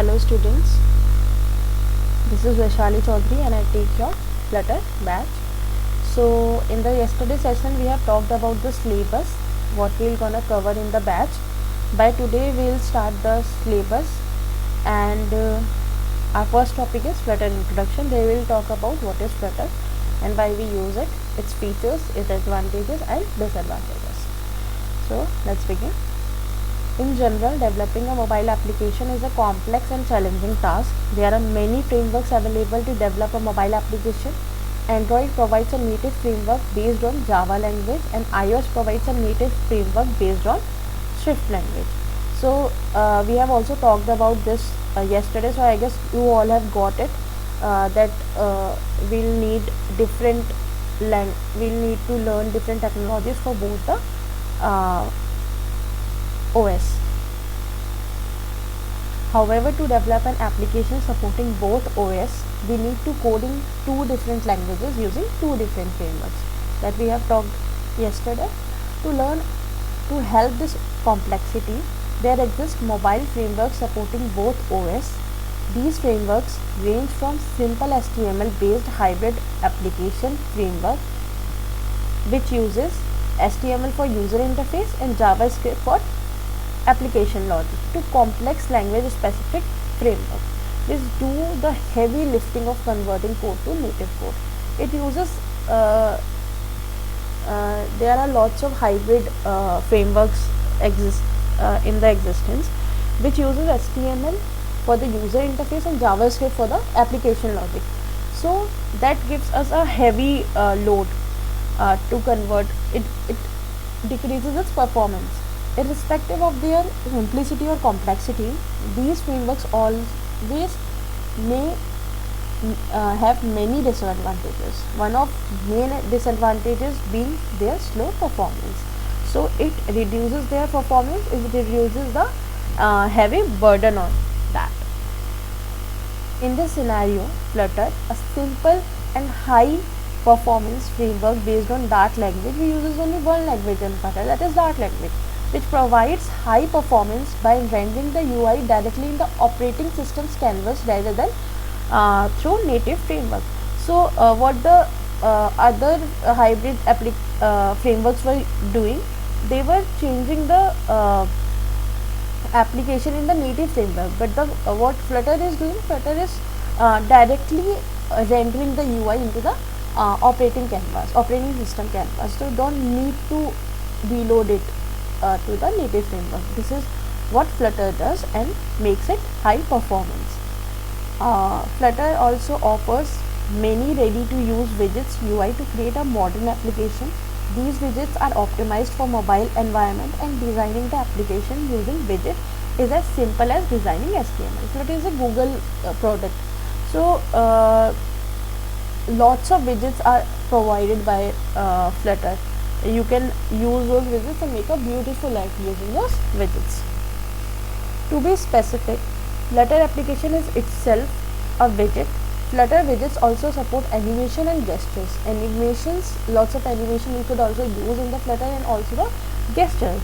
Hello students, this is Vaishali Chaudhary and I take your Flutter batch. So in the yesterday session we have talked about the syllabus, what we are gonna cover in the batch. By today we will start the syllabus and our first topic is Flutter introduction. They will talk about what is Flutter and why we use it, its features, its advantages and disadvantages. So let's begin. In general, developing a mobile application is a complex and challenging task. There are many frameworks available to develop a mobile application. Android provides a native framework based on Java language and iOS provides a native framework based on Swift language. So we have also talked about this yesterday, so I guess you all have got it, that we'll need to learn different technologies for both the OS. However, to develop an application supporting both OS, we need to code in two different languages using two different frameworks that we have talked yesterday. To help this complexity, there exist mobile frameworks supporting both OS. These frameworks range from simple HTML-based hybrid application framework, which uses HTML for user interface and JavaScript for application logic, to complex language specific framework which do the heavy lifting of converting code to native code. It uses there are lots of hybrid frameworks in the existence, which uses HTML for the user interface and JavaScript for the application logic. So that gives us a heavy load to convert it. It decreases its performance. Irrespective of their simplicity or complexity, these frameworks always may have many disadvantages. One of main disadvantages being their slow performance. So it reduces their performance, it reduces the heavy burden on that. In this scenario, Flutter, a simple and high performance framework based on Dart language, we use only one language in Flutter, that is Dart language, which provides high performance by rendering the UI directly in the operating system's canvas rather than through native framework. So what the other hybrid frameworks were doing, they were changing the application in the native framework, but what Flutter is doing, Flutter is directly rendering the UI into the operating system canvas. So don't need to reload it to the native framework. This is what Flutter does and makes it high performance. Flutter also offers many ready-to-use widgets UI to create a modern application. These widgets are optimized for mobile environment, and designing the application using widget is as simple as designing HTML. Flutter is a Google product. So lots of widgets are provided by Flutter. You can use those widgets and make a beautiful life using those widgets. To be specific, Flutter application is itself a widget. Flutter widgets also support animation and gestures. Animations, lots of animation we could also use in the Flutter, and also the gestures.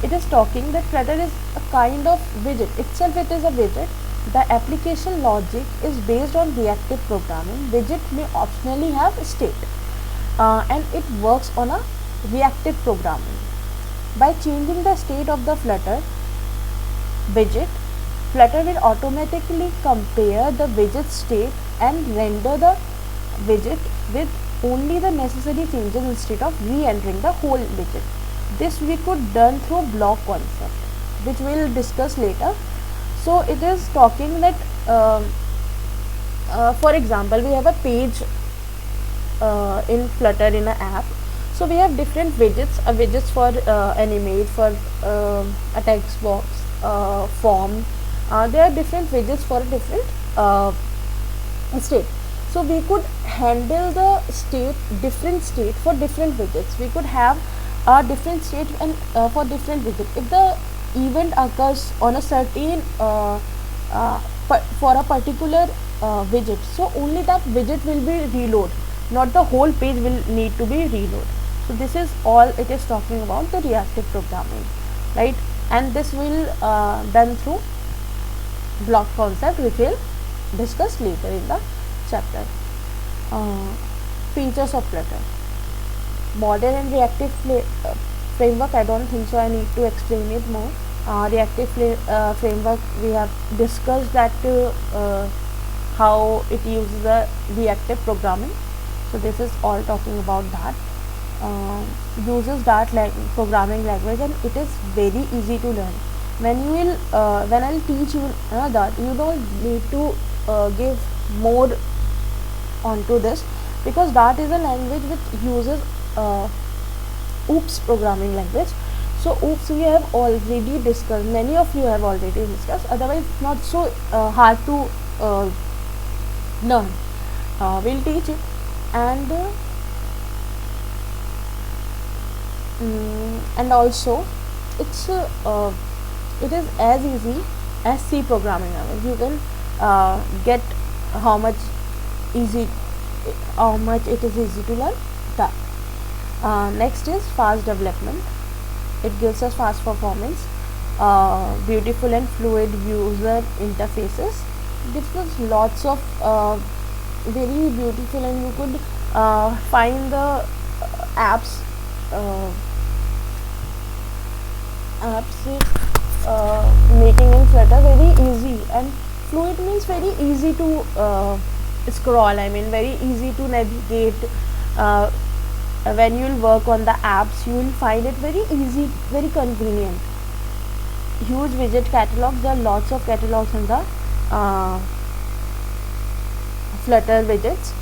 It is talking that Flutter is a kind of widget. Itself it is a widget. The application logic is based on reactive programming. Widget may optionally have state. And it works on a reactive programming. By changing the state of the Flutter widget, Flutter will automatically compare the widget state and render the widget with only the necessary changes instead of re-entering the whole widget. This we could done through block concept, which we will discuss later. So it is talking that for example, we have a page in Flutter in an app. So we have different widgets, widgets for animate, for a text box, form. There are different widgets for a different state. So we could handle the different state for different widgets. We could have a different state and for different widgets. If the event occurs on a certain for a particular widget, so only that widget will be reload, not the whole page will need to be reload. So this is all it is talking about, the reactive programming, right? And this will done through block concept which we'll discuss later in the chapter. Features of Flutter. Modern and reactive framework, I don't think so I need to explain it more. Reactive framework, we have discussed that how it uses the reactive programming, so this is all talking about that. Uses that programming language, and it is very easy to learn. When I'll teach you that, you don't need to give more onto this, because that is a language which uses OOPS programming language. So OOPS we have already discussed, many of you have already discussed, otherwise not so hard to learn. We'll teach it, and also it is as easy as C programming language. You can get how much it is easy to learn that. Next is fast development. It gives us fast performance, beautiful and fluid user interfaces. Gives us lots of very beautiful, and you could find the apps making in Flutter very easy. And fluid means very easy to scroll, I mean very easy to navigate. When you will work on the apps, you will find it very easy, very convenient. Huge widget catalogs, there are lots of catalogs in the Flutter widgets.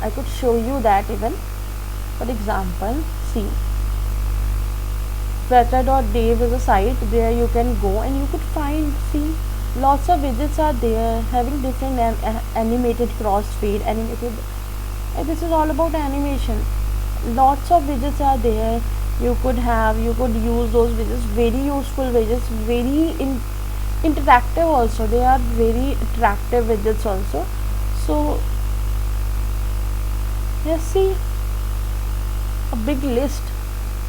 I could show you that even. For example, see, flutter.dev is a site where you can go and you could find, see, lots of widgets are there having different animated crossfade, animated. This is all about animation. Lots of widgets are there. You could use those widgets, very useful widgets, very interactive also. They are very attractive widgets also. So let's see, a big list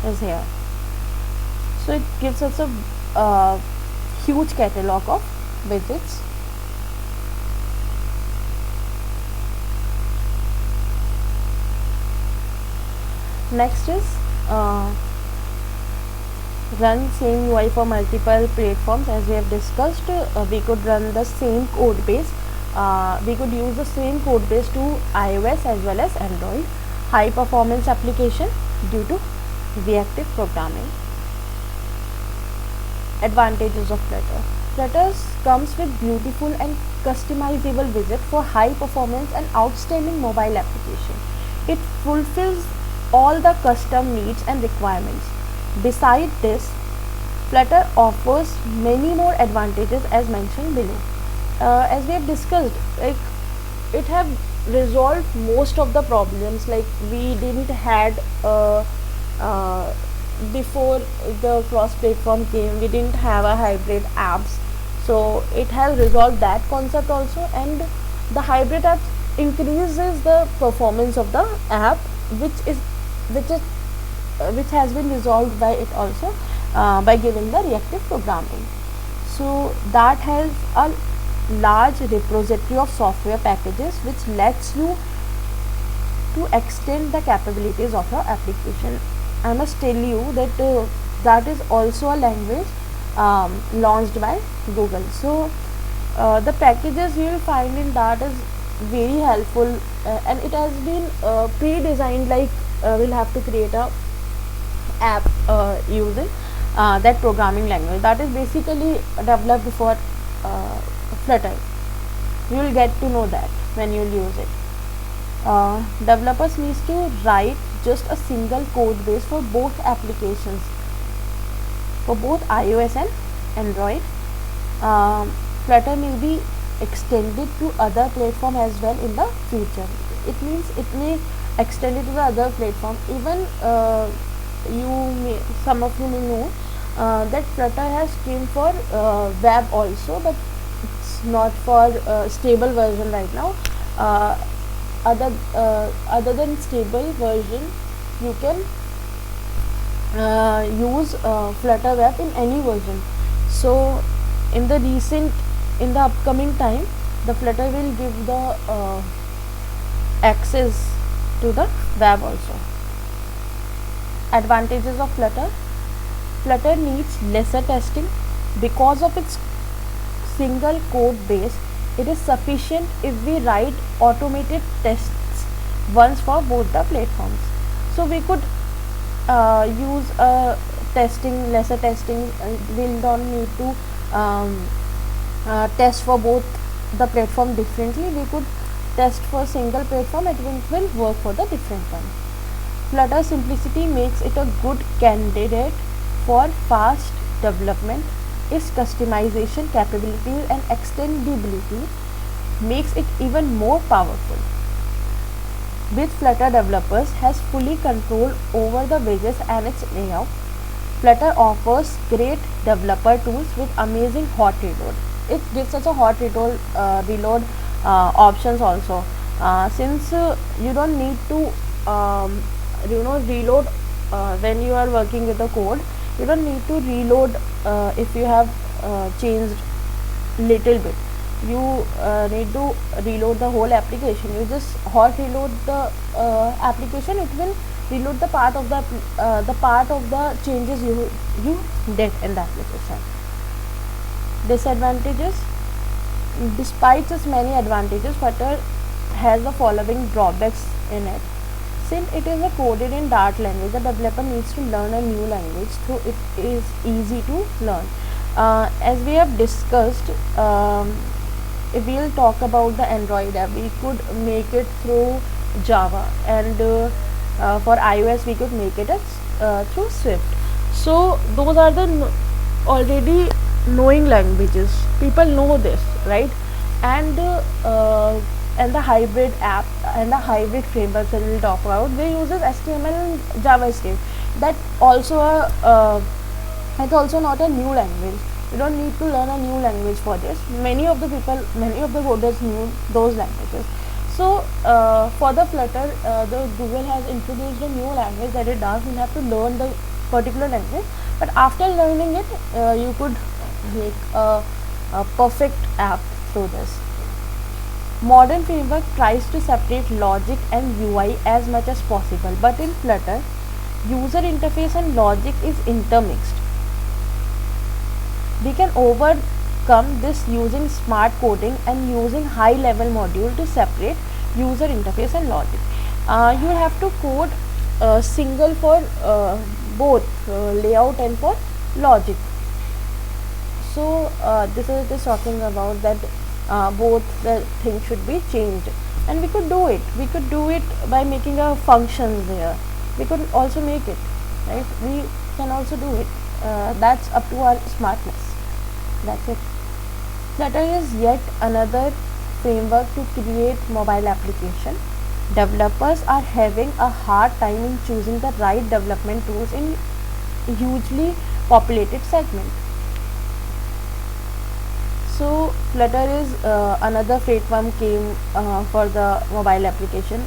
is here. So it gives us a huge catalog of widgets. Next is run same UI for multiple platforms. As we have discussed, we could run the same code base. We could use the same code base to iOS as well as Android. High performance application due to reactive programming. Advantages of Flutter. Flutter comes with beautiful and customizable widget for high performance and outstanding mobile application. It fulfills all the custom needs and requirements. Besides this, Flutter offers many more advantages as mentioned below. As we have discussed, like, it have resolved most of the problems, like we didn't had before the cross-platform came, we didn't have a hybrid apps. So it has resolved that concept also, and the hybrid app increases the performance of the app, which has been resolved by it also, by giving the reactive programming. So that has a large repository of software packages which lets you to extend the capabilities of your application. I must tell you that that is also a language launched by Google. So the packages you will find in that is very helpful, and it has been pre-designed, like we'll have to create a app using that programming language that is basically developed for Flutter. You will get to know that when you will use it. Developers needs to write just a single code base for both applications, for both iOS and Android. Flutter may be extended to other platform as well in the future. It means it may extend it to the other platform. Even some of you may know that Flutter has came for web also, but it's not for stable version right now. Other than stable version, you can use Flutter web in any version. So in the recent in the upcoming time the Flutter will give the access to the web also. Advantages of Flutter. Flutter needs lesser testing because of its single code base. It is sufficient if we write automated tests once for both the platforms. So we could use lesser testing. We don't need to test for both the platform differently. We could test for single platform, it will work for the different one. Flutter simplicity makes it a good candidate for fast development. Its customization capabilities and extendability makes it even more powerful. With Flutter developers has fully control over the widgets and its layout. Flutter offers great developer tools with amazing hot reload. It gives us a hot reload options also. Since you don't need to reload when you are working with the code, you don't need to reload if you have changed little bit. You need to reload the whole application. You just hot reload the application, it will reload the part of the changes you did in the application. Disadvantages. Despite its many advantages, Flutter has the following drawbacks in it. Since it is coded in Dart language, the developer needs to learn a new language, so it is easy to learn. As we have discussed, if we'll talk about the Android app, we could make it through Java, and for iOS we could make it through Swift. So those are the already knowing languages. People know this, right? And the hybrid app and the hybrid frameworks that we'll talk about, they uses HTML and JavaScript. That also it's also not a new language. You don't need to learn a new language for this. Many of the coders knew those languages. So for the Flutter, the Google has introduced a new language that it does. You have to learn the particular language, but after learning it, you could make a perfect app through this. Modern framework tries to separate logic and UI as much as possible, but in Flutter, user interface and logic is intermixed. We can overcome this using smart coding and using high-level module to separate user interface and logic. You have to code single for both layout and for logic. So this is talking about that both the things should be changed, and we could do it. We could do it by making a functions there. We could also make it, right? We can also do it. That's up to our smartness. That's it. Flutter is yet another framework to create mobile application. Developers are having a hard time in choosing the right development tools in hugely populated segment. So Flutter is another framework came for the mobile application.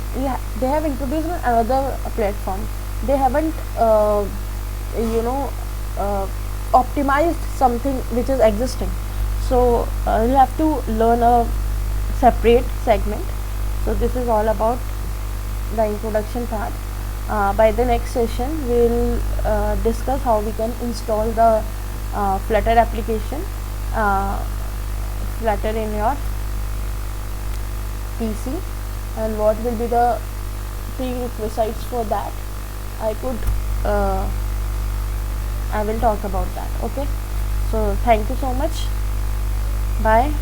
They have introduced another platform. They haven't optimized something which is existing. So you have to learn a separate segment. So this is all about the introduction part. By the next session, we will discuss how we can install the Flutter application, Flutter in your PC, and what will be the prerequisites for that. I will talk about that. Okay, so thank you so much. Bye.